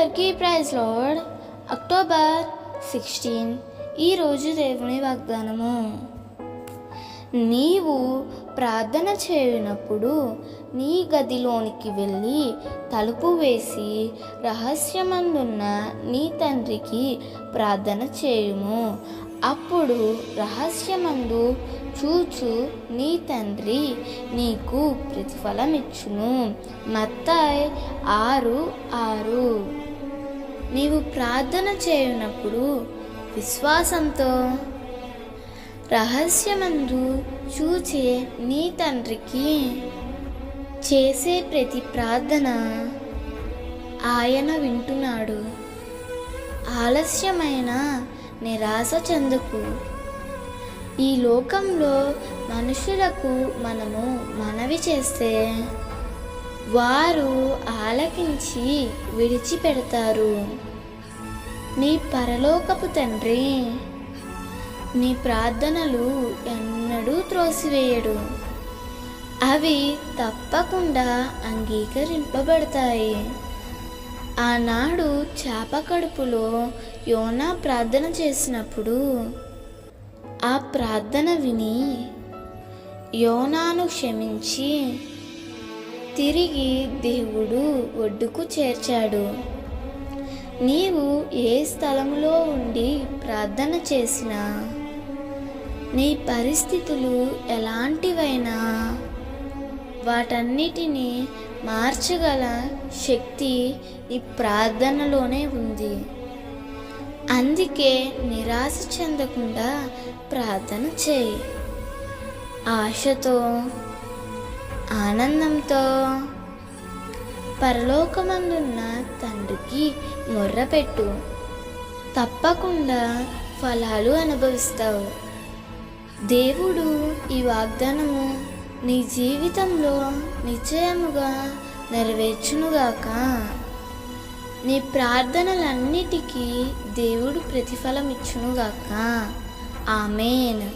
అందరికీ praise lord. October 16 ఈరోజు దేవుని వాగ్దానము. నీవు ప్రార్థన చేయనప్పుడు నీ గదిలోనికి వెళ్ళి తలుపు వేసి రహస్యమందున్న నీ తండ్రికి ప్రార్థన చేయుము. అప్పుడు రహస్యమందు చూచు నీ తండ్రి నీకు ప్రతిఫలమిచ్చును. మత్తయి 6:6. నీవు ప్రార్థన చేయనప్పుడు విశ్వాసంతో రహస్యమందు చూచే నీ తండ్రికి చేసే ప్రతి ప్రార్థన ఆయన వింటున్నాడు. ఆలస్యమైన నిరాశ చెందకు. ఈ లోకంలో మనుషులకు మనము మనవి చేస్తే వారు ఆలకించి విడిచిపెడతారు. నీ పరలోకపు తండ్రి నీ ప్రార్థనలు ఎన్నడూ త్రోసివేయడు. అవి తప్పకుండా అంగీకరింపబడతాయి. ఆనాడు చేప కడుపులో యోనా ప్రార్థన చేసినప్పుడు ఆ ప్రార్థన విని యోనాను క్షమించి తిరిగి దేవుడు ఒడ్డుకు చేర్చాడు. నీవు ఏ స్థలంలో ఉండి ప్రార్థన చేసినా నీ పరిస్థితులు ఎలాంటివైనా వాటన్నిటినీ మార్చగల శక్తి నీ ప్రార్థనలోనే ఉంది. అందుకే నిరాశ చెందకుండా ప్రార్థన చేయి. ఆశతో ఆనందంతో పరలోకమందున్న తండ్రికి మొర్రపెట్టు. తప్పకుండా ఫలాలు అనుభవిస్తావు. దేవుడు ఈ వాగ్దానము నీ జీవితంలో నిశ్చయముగా నెరవేర్చునుగాక. నీ ప్రార్థనలన్నిటికీ దేవుడు ప్రతిఫలం ఇచ్చునుగాక. ఆమేన్.